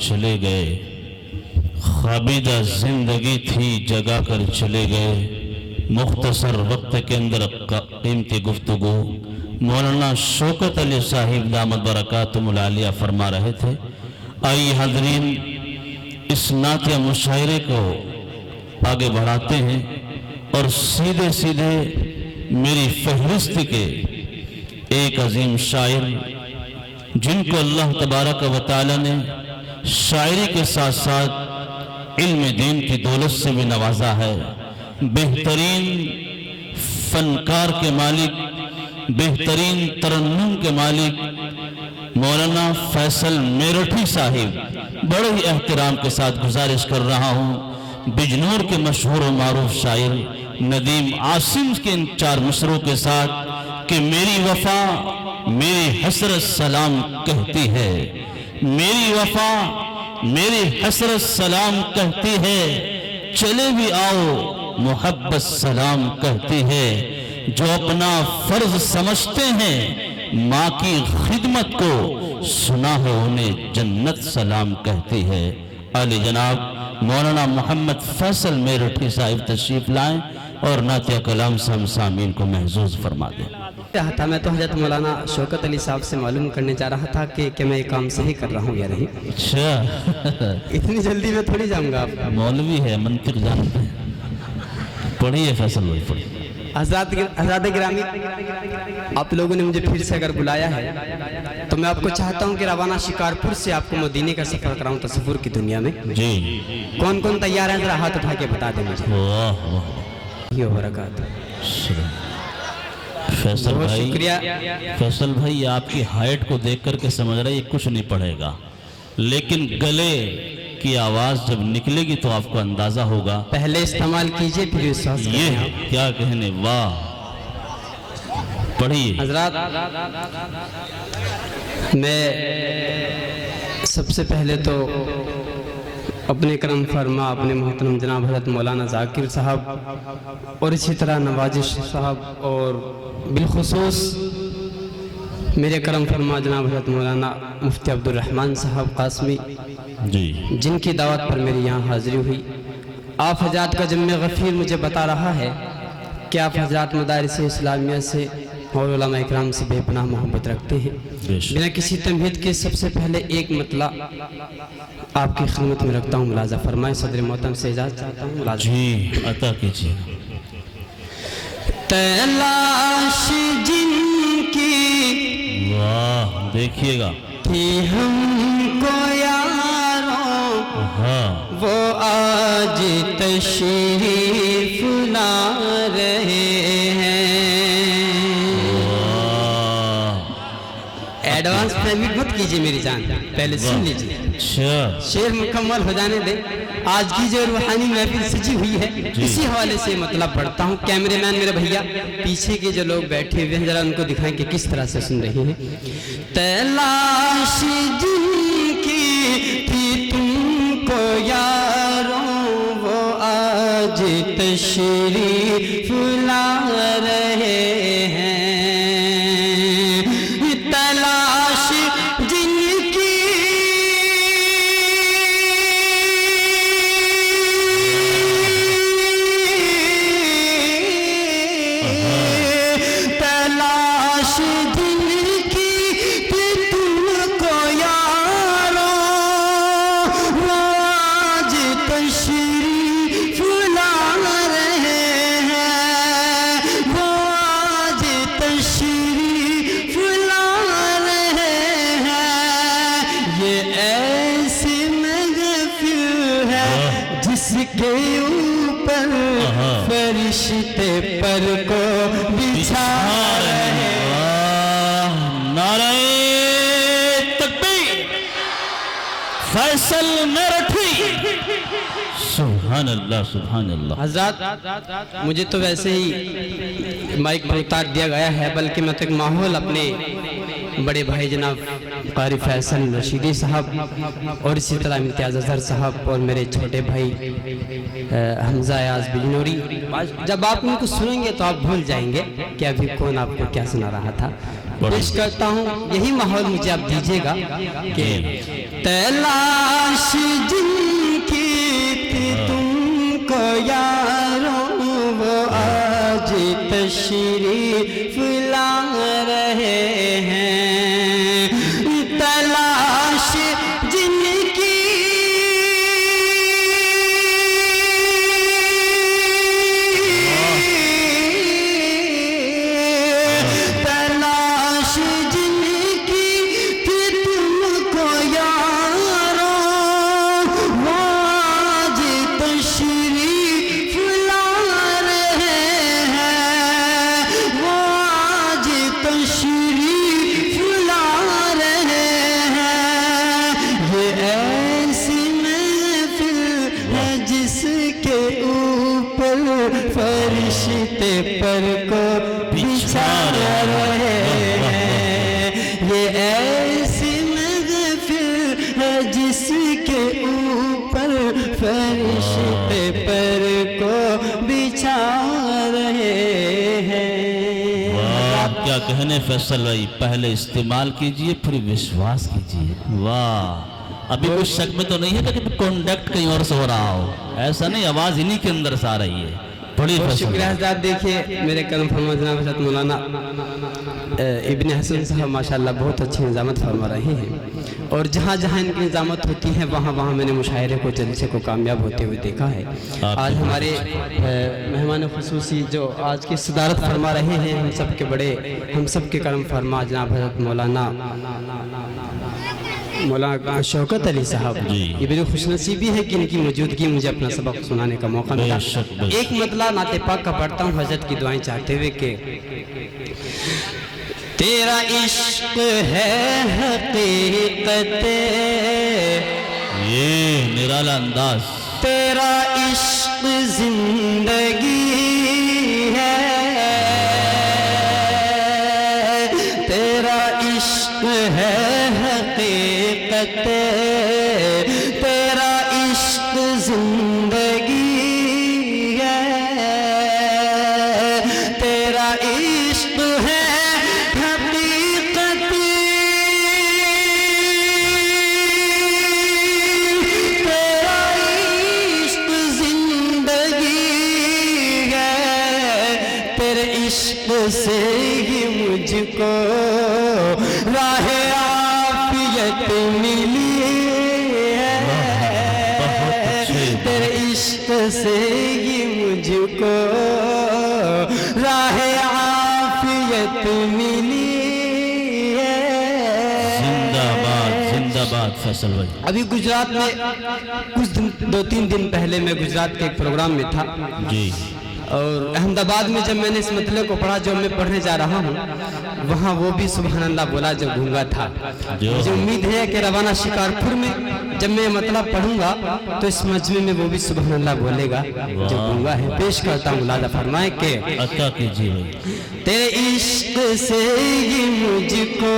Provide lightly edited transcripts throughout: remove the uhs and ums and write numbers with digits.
چلے گئے، خوابیدہ زندگی تھی جگا کر چلے گئے، مختصر وقت کے اندر قیمتی گفتگو مولانا شوکت علی صاحب دامت برکاتہم العالیہ فرما رہے تھے۔ آئیے حاضرین، اس نعتیہ مشاعرے کو آگے بڑھاتے ہیں اور سیدھے سیدھے میری فہرست کے ایک عظیم شاعر جن کو اللہ تبارک و تعالی نے شاعری کے ساتھ ساتھ علم دین کی دولت سے بھی نوازا ہے، بہترین فنکار کے مالک، بہترین ترنم کے مالک مولانا فیصل میرٹھی صاحب، بڑے ہی احترام کے ساتھ گزارش کر رہا ہوں بجنور کے مشہور و معروف شاعر ندیم عاصم کے ان 4 مصروں کے ساتھ کہ میری وفا میری حسرت سلام کہتی ہے، میری وفا میری حسرت سلام کہتی ہے، چلے بھی آؤ محبت سلام کہتی ہے، جو اپنا فرض سمجھتے ہیں ماں کی خدمت کو سنا ہے انہیں جنت سلام کہتی ہے۔ علی جناب مولانا محمد فیصل میرٹھی صاحب تشریف لائیں اور نعتیہ کلام سے ہم سامعین کو محظوظ فرما دیں۔ میں تو حضرت مولانا شوکت علی صاحب سے معلوم کرنے جا رہا تھا کہ میں یہ کام صحیح کر رہا ہوں یا نہیں۔ اچھا، اتنی جلدی میں تھوڑی جاؤں گا، آپ مولوی ہے، منطق جانتے ہیں، پڑھیے فیصل بھائی پڑھیے۔ حضرات گرامی، آپ لوگوں نے مجھے پھر سے اگر بلایا ہے تو میں آپ کو چاہتا ہوں کہ روانہ شکارپور سے آپ کو مدینے کا سفر کراؤں تصور کی دنیا میں۔ جی کون کون تیار ہیں ذرا ہاتھ اٹھا کے بتا دیں مجھے۔ واہ واہ، یہ برکات۔ فیصل بہت بھائی، شکریہ۔ فیصل بھائی آپ کی ہائٹ کو دیکھ کر کے سمجھ رہے یہ کچھ نہیں پڑھے گا، لیکن گلے کی آواز جب نکلے گی تو آپ کو اندازہ ہوگا۔ پہلے استعمال کیجئے پھر احساس کریں۔ یہ کیا کہنے، واہ، پڑھیے۔ حضرات، میں سب سے پہلے تو اپنے کرم فرما اپنے محترم جناب حضرت مولانا ذاکر صاحب اور اسی طرح نوازش صاحب اور بالخصوص میرے کرم فرما جناب حضرت مولانا مفتی عبدالرحمن صاحب قاسمی، جی جن کی دعوت پر میری یہاں حاضری ہوئی۔ آپ حضرات کا جمع غفیر مجھے بتا رہا ہے کہ آپ حضرات مدارس اسلامیہ سے اور علماء اکرام سے بے پناہ محبت رکھتے ہیں۔ بنا کسی تمہید کے سب سے پہلے ایک مطلع آپ کی خدمت میں رکھتا ہوں، ملاحظہ فرمائیں۔ صدر محترم سے اجازت چاہتا ہوں، ملاحظہ۔ جی عطا کیجیے۔ تلاش جن کی واہ، دیکھیے گا تھی ہم کو یاروں، ہاں، وہ آج تشریف لا رہے ہیں۔ ایڈوانس پیمنٹ مت کیجئے میری جان، پہلے سن لیجئے، اچھا، شعر مکمل ہو جانے دیں۔ آج کی جو روحانی محفل سجی ہوئی ہے اسی حوالے سے مطلب پڑھتا ہوں۔ کیمرے مین میرے بھیا پیچھے کے جو لوگ بیٹھے ہوئے ہیں ذرا ان کو دکھائیں کہ کس طرح سے سن رہے ہیں۔ تلاش جن کی تھی تم کو یاروں، وہ آج تشریف لا رہے ہیں۔ تلاش جن کی تلاش جن کی تھی تم کو یاروں، وہ آج تشریف لا رہے ہیں، وہ آج تشریف لا رہے ہیں۔ یہ ایسی محفل ہے جس کے اوپر فرشتے پر کو بچھا رہے ہیں۔ نعرہ تکبیر، فیصل میرٹھی، سبحان اللہ سبحان اللہ۔ حضرات، مجھے تو ویسے ہی مائک پر اتار دیا گیا ہے، بلکہ میں تو ایک ماحول اپنے بڑے بھائی جناب قاری فیصل رشیدی صاحب اور اسی طرح امتیاز اظہر صاحب اور میرے چھوٹے بھائی حمزہ ایاز بجنوری، جب آپ ان کو سنیں گے تو آپ بھول جائیں گے کہ ابھی کون آپ کو کیا سنا رہا تھا۔ پیش کرتا ہوں، یہی ماحول مجھے آپ دیجئے گا کہ تلاش تلاش جن کی تھی تم کو یاروں وہ آج تشریف لا رہے ہیں تلاش جن کی تلاش جن کی تھی تم کو یاروں وہ آج تشریف لا رہے ہیں وہ آج تشریف لا رہے ہیں یہ ایسی محفل ہے جس کے اوپر فرشتے پر کو بچھا رہے ہیں یہ ایسی محفل ہے جس کے اوپر فرشتے پر کو بچھا رہے ہیں واہ کیا کہنے فیصل بھائی، پہلے استعمال کیجئے پھر وشواس کیجئے. واہ ابھی کچھ شک میں تو نہیں ہے کہ کانٹیکٹ کہیں اور سے ہو رہا ہو، ایسا نہیں، آواز انہی کے اندر سے آ رہی ہے. بڑی بہت فیصل شکریہ حضرات. دیکھیے میرے کرم فرما جناب حضرت مولانا ابن حسن صاحب ماشاءاللہ بہت اچھی نظامت فرما رہے ہیں اور جہاں جہاں ان کی نظامت ہوتی ہے وہاں وہاں میں نے مشاعرے کو جلسے کو کامیاب ہوتے ہوئے دیکھا ہے. آج ہمارے مہمان خصوصی جو آج کی صدارت فرما رہے ہیں ہم سب کے بڑے ہم سب کے کرم فرما جناب حضرت مولانا شوکت علی صاحب. یہ میری خوش نصیبی ہے کہ ان کی موجودگی مجھے اپنا سبق سنانے کا موقع ملا. ایک مطلع نعت پاک کا پڑھتا ہوں حضرت کی دعائیں چاہتے ہوئے کہ تیرا عشق ہے حقیقت یہ نرالا انداز، تیرا عشق زندگی ہے تیرا عشق ہے حقیقت تیرا عشق زندگی ہے تیرا عشق ہے حقیقت تیرا عشق زندگی ہے تیرے عشق سے ہی مجھ کو راہ عافیت ملی ہے تیرے عشق سے ہی مجھ کو راہ عافیت ملی ہے. زندہ باد فیصل بھائی. ابھی گجرات میں کچھ دو تین دن پہلے میں گجرات کے ایک پروگرام میں تھا جی، اور احمد آباد میں جب میں نے اس مطلب کو پڑھا جو میں پڑھنے جا رہا ہوں وہاں وہ بھی سبحان اللہ بولا جو گونگا تھا. مجھے امید ہے کہ روانہ شکارپور میں جب میں مطلب پڑھوں گا تو اس مجمع میں وہ بھی سبحان اللہ بولے گا جو گونگا ہے. پیش کرتا ہوں ملاحظہ فرمائے کہ عطا کیجیے بھائی. تیرے عشق سے ہی مجھ کو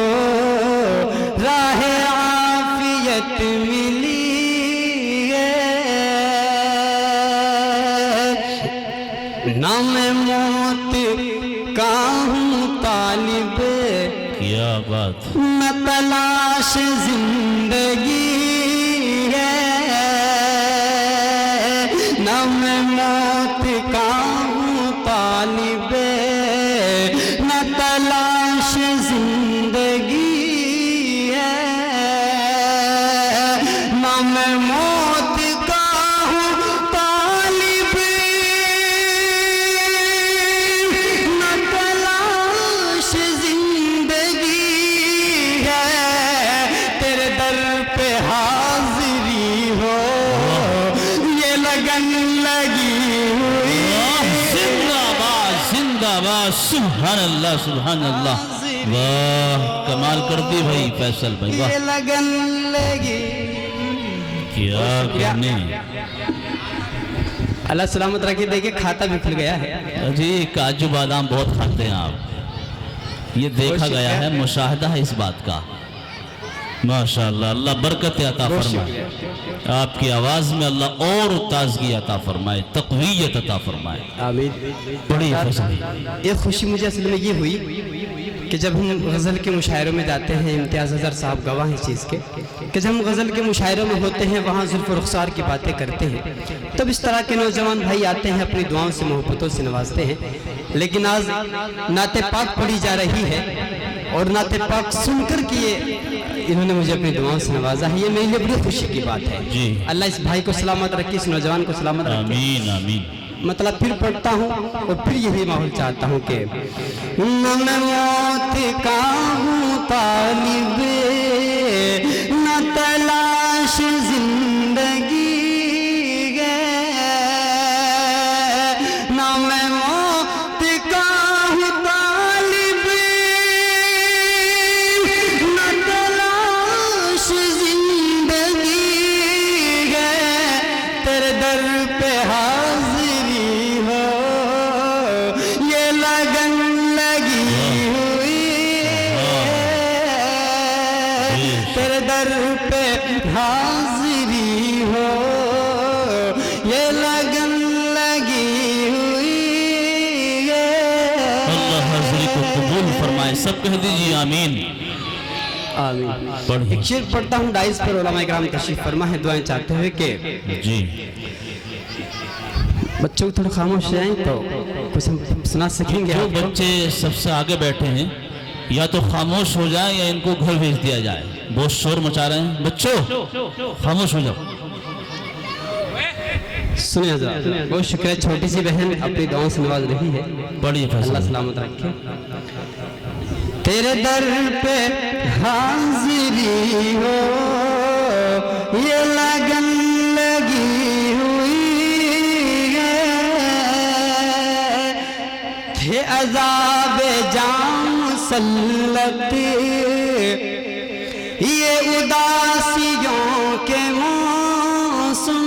راہ عافیت ملی ہے نہ میں موت کا ہوں طالب کیا بات، نہ تلاش زندگی ہے نہ میں موت کا ہوں طالب نہ تلاش زندگی ہے نہ میں موت کا ہوں طالب نہ تلاش زندگی ہے تیرے در پہ حاضری ہو یہ لگن لگی ہوئی زندہ باد سبحان اللہ سبحان اللہ. واہ کمال کر دی بھائی فیصل بھائی، واہ یہ لگن لگی. کیا کہنے. اللہ سلامت رکھے. دیکھیں کھاتا بھی کھل گیا ہے جی کاجو بادام بہت کھاتے ہیں آپ، یہ دیکھا گیا ہے، مشاہدہ ہے اس بات کا. ماشاءاللہ اللہ برکت عطا فرمائے، آپ کی آواز میں اللہ اور تازگی عطا فرمائے، تقویت عطا فرمائے. آمین. بڑی خوشی. یہ خوشی مجھے اصل میں یہ ہوئی کہ جب ہم غزل کے مشاعروں میں جاتے ہیں، امتیاز اظہر صاحب گواہ ہیں اس چیز کے، کہ جب ہم غزل کے مشاعروں میں ہوتے ہیں وہاں زلف و رخسار کی باتیں کرتے ہیں، تب اس طرح کے نوجوان بھائی آتے ہیں، اپنی دعاؤں سے محبتوں سے نوازتے ہیں. لیکن آج نعت پاک پڑھی جا رہی ہے اور نعت پاک سن کر کے انہوں نے مجھے اپنی دعاؤں سے نوازا ہے، یہ میرے لیے بڑی خوشی کی بات ہے. جی اللہ اس بھائی کو سلامت رکھے، اس نوجوان کو سلامت رکھے. آمین آمین. مطلب پھر پڑھتا ہوں اور پھر یہی ماحول چاہتا ہوں کہ نہ میں موت کا ہوں طالب، نہ تلاش زندگی ہے، نہ میں موت کا ہوں طالب، نہ تلاش زندگی ہے، تیرے در پہ حاضری ہو، یہ لگن لگی ہوئی ہے، تیرے در پہ حاضری ہو، یہ لگن لگی ہوئی ہے. اللہ حاضری کو قبول فرمائے. سب کہہ دیجیے آمین. آمین. پڑھیں. ایک شعر پڑھتا ہوں ڈائز پر، علماء کرام تشریف فرما ہے دعائیں چاہتے ہوئے کہ جی بچوں کو تھوڑا خاموش جائیں تو کچھ ہم سنا سکیں گے. جو بچے سب سے آگے بیٹھے ہیں یا تو خاموش ہو جائیں یا ان کو گھر بھیج دیا جائے، بہت شور مچا رہے ہیں. بچوں خاموش ہو جاؤ. سنیں حضرات، بہت شکریہ. چھوٹی سی بہن اپنی دعاؤں سے نواز رہی ہے. پڑھیے اللہ فیصلہ. سلامت رکھے. تیرے در پہ حاضری ہو، یہ لگن لگی ہوئی ہے، تھے عذاب جام مسلط، یہ اداسیوں کے موسم،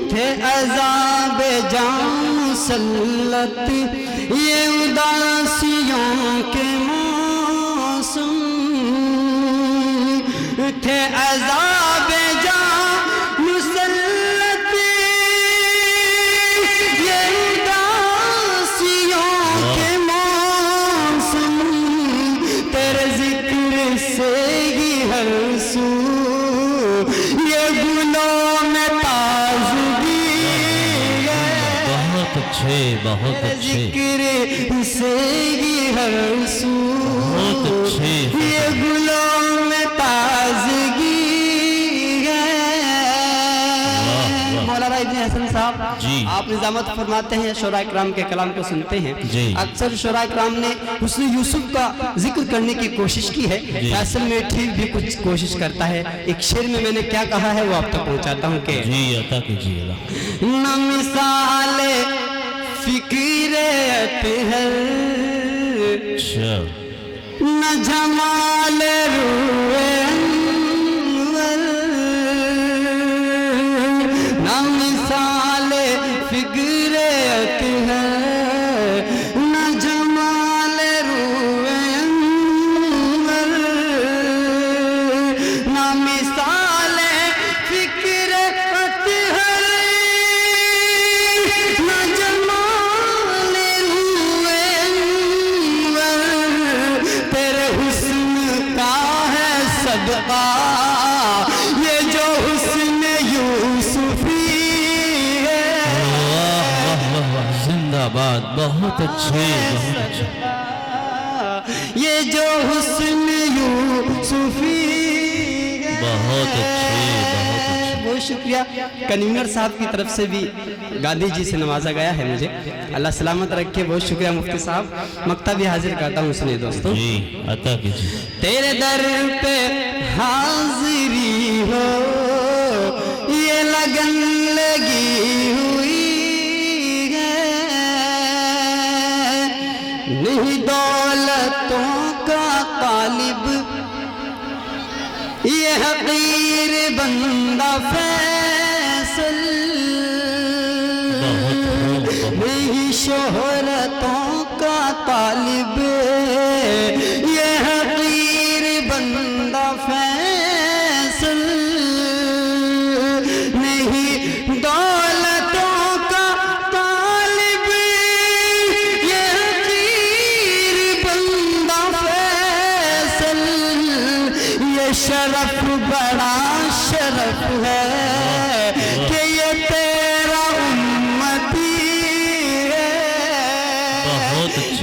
تھے عذاب جام مسلط، یہ اداسیوں کے موسم، تھے عذاب جام مسلط، یہ اداسیوں کے موسم، تیرے ذکر سے ہی ہر سو یہ گلوں میں تازگی ہے. بہت اچھے بہت اچھے. ذکر سے ہی ہر سو بہت اچھے. یہ گلوں میں تازگی ہے. مولانا ابن حسن صاحب جی. آپ نظامت فرماتے ہیں، شعراء کرام کے کلام کو سنتے ہیں. جی. اکثر شعراء کرام نے حسن یوسف کا ذکر کرنے کی کوشش کی ہے. جی. اصل میں ٹھیک بھی کچھ کوشش کرتا ہے. ایک شعر میں نے کیا کہا ہے وہ آپ تک پہنچاتا ہوں کہ جی عطا کیجیے گا. نہ مثال فکر اطہر، اچھا. نہ جمال روئے انور، نہ مثال فکر اطہر، نہ جمال روئے انور، نہ مثال فکر اطہر، نہ جمال روئے انور، تیرے حسن کا ہے صدقہ یہ جو حسن یوسفی ہے. واہ واہ واہ واہ. زندہ باد. بہت اچھے بہت اچھے. یہ جو حسن یوسفی ہے. بہت اچھے بہت اچھے. بہت شکریہ. کنوینر صاحب کی طرف سے بھی گاندھی جی سے نوازا گیا ہے مجھے. اللہ سلامت رکھے. بہت شکریہ مفتی صاحب. مکتب بھی حاضر کرتا ہوں. سنیے دوستوں، جی عطا کیجیے. تیرے در پہ حاضری ہو، یہ لگن لگی ہوئی ہے، نہیں دولتوں کا طالب، یہ حقیر بندہ فیصل، نہیں شہرتوں کا طالب، یہ حقیر بندہ فیصل، نہیں دولتوں کا طالب، یہ حقیر شرف بڑا شرف ہے کہ یہ تیرا امتی ہے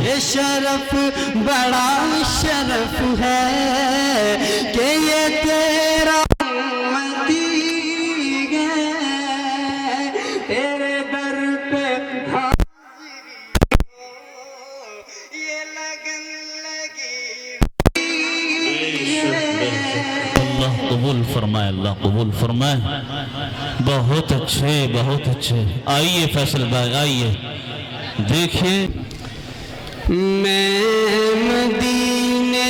یہ شرف بڑا شرف ہے کہ یہ تیرا امتی ہے تیرے در پہ یہ لگن لگی اللہ قبول فرمائے اللہ قبول فرمائے بہت اچھے بہت اچھے آئیے فیصل بھائی آئیے دیکھیے میں مدینے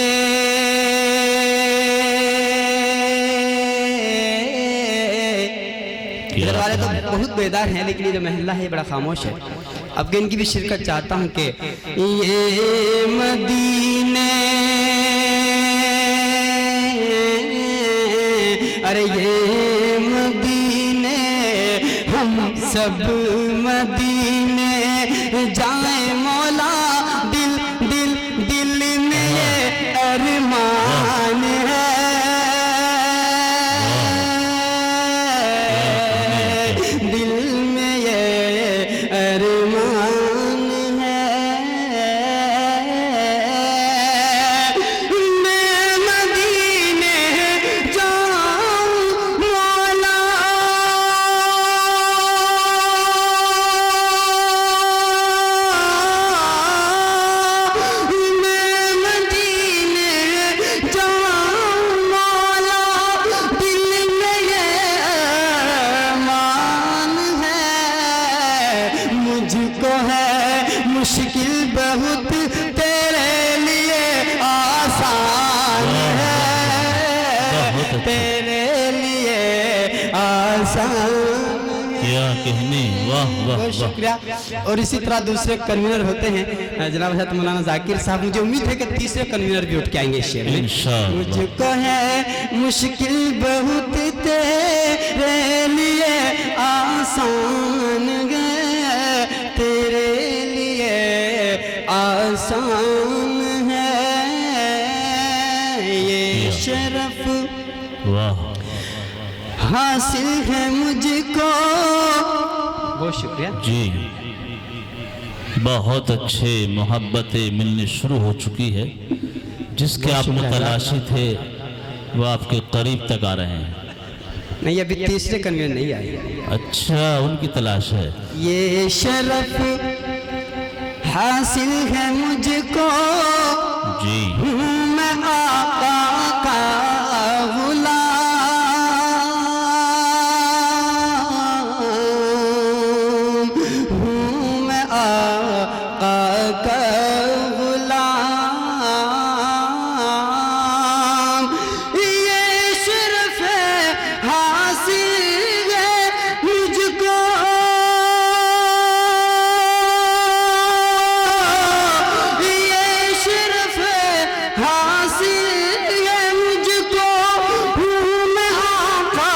ادھر والے تو بہت بیدار ہیں لیکن یہ جو محلہ ہے بڑا خاموش ہے اب کہ ان کی بھی شرکت چاہتا ہوں کہ یہ مدینے ارے یہ مدینے ہم سب مدینے جائیں مولا دل دل دل میں یہ ارمان ہے دل میں یہ ارمان ہے میں مدینے جاؤں مولا میں مدینے جاؤں مولا دل میں یہ ارمان ہے مجھ کو ہے مشکل بہت تیرے لیے آسان ہے تیرے لیے آسان کیا کہنے واہ واہ بہت واہ شکریہ اور اسی طرح دوسرے کنوینر ہوتے ہیں جناب حضرت مولانا ذاکر صاحب مجھے امید ہے کہ تیسرے کنوینر بھی اٹھ کے آئیں گے اس شعر میں انشاءاللہ مجھ کو ہے مشکل بہت تیرے لیے آسان ہے تیرے لیے آسان ہے یہ شرف واہ حاصل ہے مجھ کو بہت شکریہ جی بہت اچھے محبتیں ملنے شروع ہو چکی ہے جس کے آپ متلاشی تھے وہ آپ کے قریب تک آ رہے ہیں نہیں ابھی تیسرے کنوینر نہیں آئی اچھا ان کی تلاش ہے یہ شرف حاصل ہے مجھ کو جی ہوں میں آقا کا غلام ہوں میں آقا کا غلام یہ شرف ہے حاصل ہے مجھ کو یہ شرف ہے حاصل ہے مجھ کو ہوں میں آقا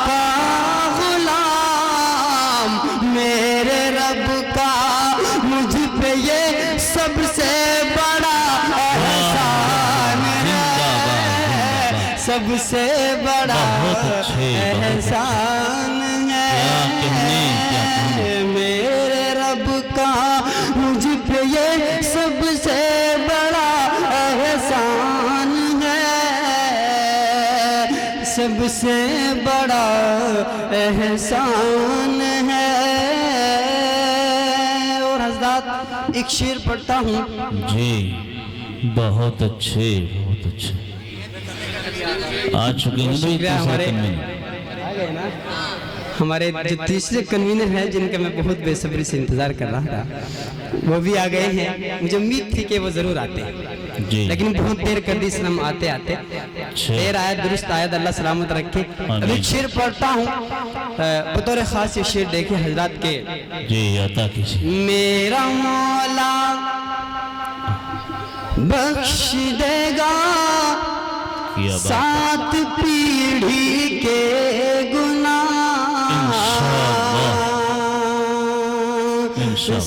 کا غلام میرے رب کا مجھ پہ یہ سب سے بڑا احسان ہے سب سے بڑا بہت اچھے، بہت احسان ہے کیا کہنے، کیا کہنے۔ میرے رب کا مجھ پہ یہ سب سے بڑا احسان ہے سب سے بڑا احسان ہے اور حضرات ایک شعر پڑھتا ہوں جی بہت اچھے بہت اچھے آ چکے ہیں بھائی شکریہ تیسرے کنوینر ہمارے جو تیسرے کنوینر ہیں جن کا میں بہت بے صبری سے انتظار کر رہا تھا وہ بھی آ گئے ہیں مجھے امید تھی کہ وہ ضرور آتے ہیں جی لیکن بہت دیر کر دی اسلام آتے آتے دیر آیت درست آیت اللہ سلامت رکھے اب ایک شعر پڑھتا ہوں بطور خاص یہ شعر دیکھیں حضرات کے جی عطا کیجیے میرا مولا بخش دے گا کیا بات سات پیڑھی کے گناہ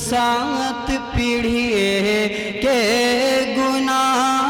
سات پیڑھی کے گناہ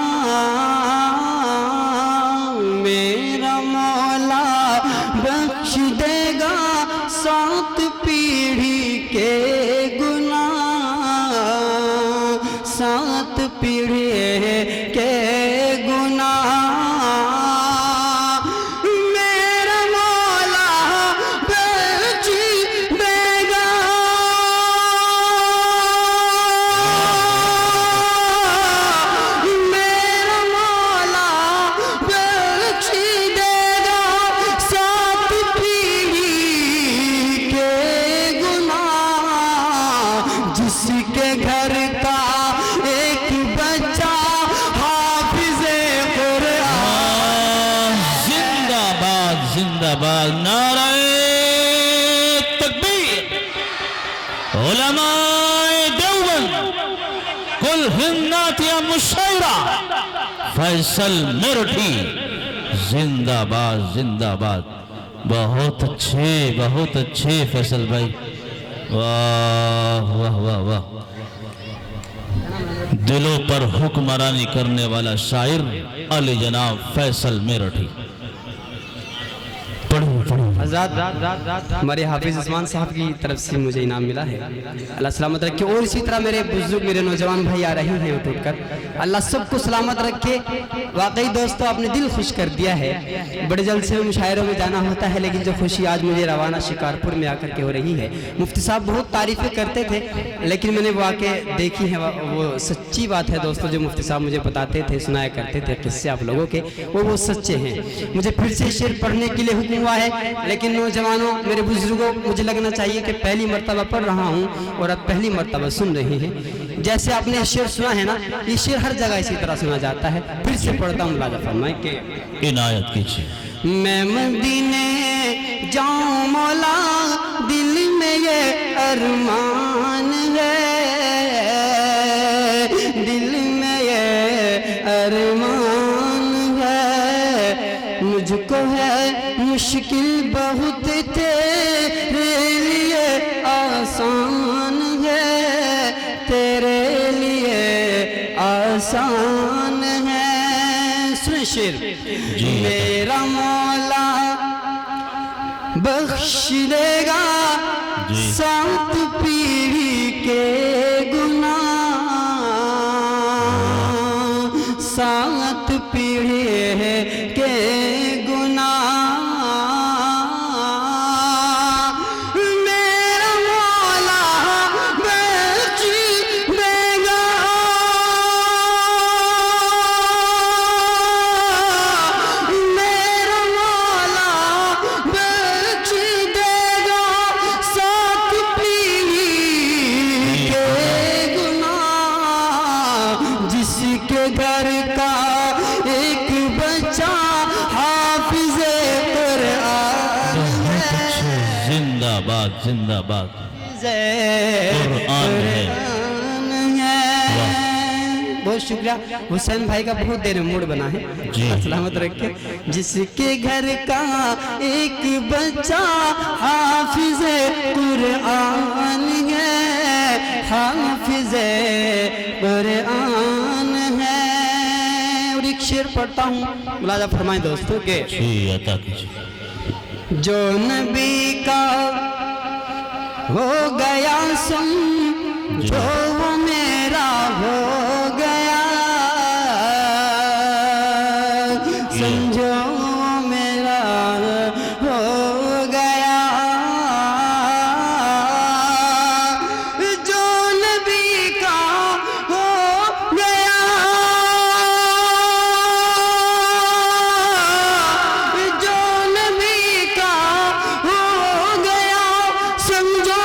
زندہ باد، نعرہ تکبیر، علماء دیوبند، کل ہنداتیہ مشاعرہ، فیصل میرٹھی، زندہ باد زندہ باد۔ بہت اچھے فیصل بھائی، واہ واہ واہ واہ، دلوں پر حکمرانی کرنے والا شاعر علی جناب فیصل میرٹھی۔ حضرات ہمارے حافظ عثمان صاحب کی طرف سے مجھے انعام ملا ہے، اللہ سلامت رکھے، اور اسی طرح میرے بزرگ میرے نوجوان بھائی آ رہے ہیں اٹھ کر، اللہ سب کو سلامت رکھے۔ واقعی دوستو آپ نے دل خوش کر دیا ہے، بڑے جلد سے مشاعروں میں جانا ہوتا ہے، لیکن جو خوشی آج مجھے روانہ شکارپور میں آ کر کے ہو رہی ہے، مفتی صاحب بہت تعریفیں کرتے تھے، لیکن میں نے واقع دیکھی ہے، وہ سچی بات ہے دوستو، جو مفتی صاحب مجھے بتاتے تھے، سنایا کرتے تھے قصے آپ لوگوں کے، وہ سچے ہیں۔ مجھے پھر سے شعر پڑھنے کے لیے حکم ہوا ہے، لیکن نوجوانوں میرے بزرگوں، مجھے لگنا چاہیے کہ پہلی مرتبہ پڑھ رہا ہوں اور اب پہلی مرتبہ سن رہے ہیں۔ جیسے آپ نے شعر سنا ہے نا، یہ شعر ہر جگہ اسی طرح سنا جاتا ہے، پھر سے پڑھتا ہوں، ملاحظہ فرمائیں کہ عنایت کیجیے۔ میں مدینے جاؤں مولا، دل میں یہ ارمان ہے، دل میں یہ ارمان ہے، مجھ کو ہے مشکل بہت، تیرے لیے آسان ہے، تیرے لیے آسان ہے۔ سن شعر، میرا مولا بخش لے گا 7 پیڑھی کے گناہ، 7 پیڑھی کے گھر کا ایک بچہ حافظ قرآن ہے، زندہ باد زندہ باد، قرآن ہے۔ بہت شکریہ، حسین بھائی کا بہت دیر موڈ بنا ہے، سلامت رکھے۔ جس کے گھر کا ایک بچہ حافظ قرآن ہے، حافظ قرآن ہے۔ اور ایک شعر پڑھتا ہوں، ملاحظہ فرمائیں دوستو کہ عطا کیجیے۔ جو نبی کا ہو گیا جو وہ میرا ہو گیا، سمجھو میرا ہو گیا، جو نبی کا ہو گیا، جو نبی کا ہو گیا، سمجھو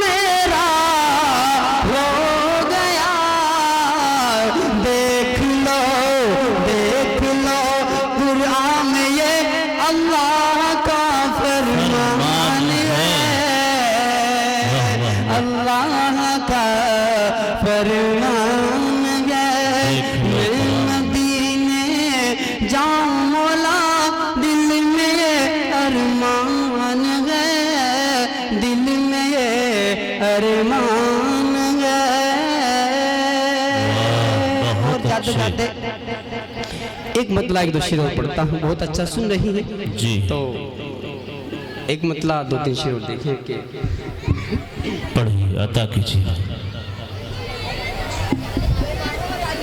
میرا ہو گیا۔ دیکھ لو قرآن میں یہ اللہ کا فرمان ہے، اللہ کا فرمان ہے۔ میں مدینے جاؤں مولا، دل میں یہ ارمان ہے، دل میں یہ ارمان ہے۔ اور جاتے جاتے ایک مطلع 1-2 شعر اور پڑھتا ہوں، بہت اچھا سن رہی ہے جی، تو ایک مطلع 2-3 شعر اور دیکھیں کہ پڑھیے، عطا کیجیے۔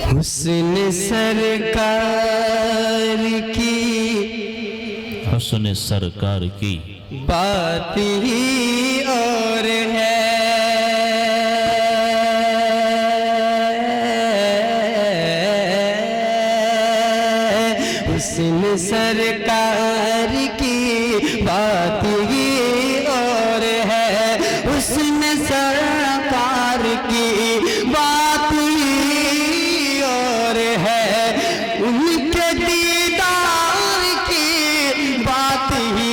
حسن سرکار کی، حسن سرکار کی بات ہی اور ہے، حسن سرکار کی بات ہی اور ہے، حسن سرکار کی بات ہی اور ہے، ان کے دیدار کی بات ہی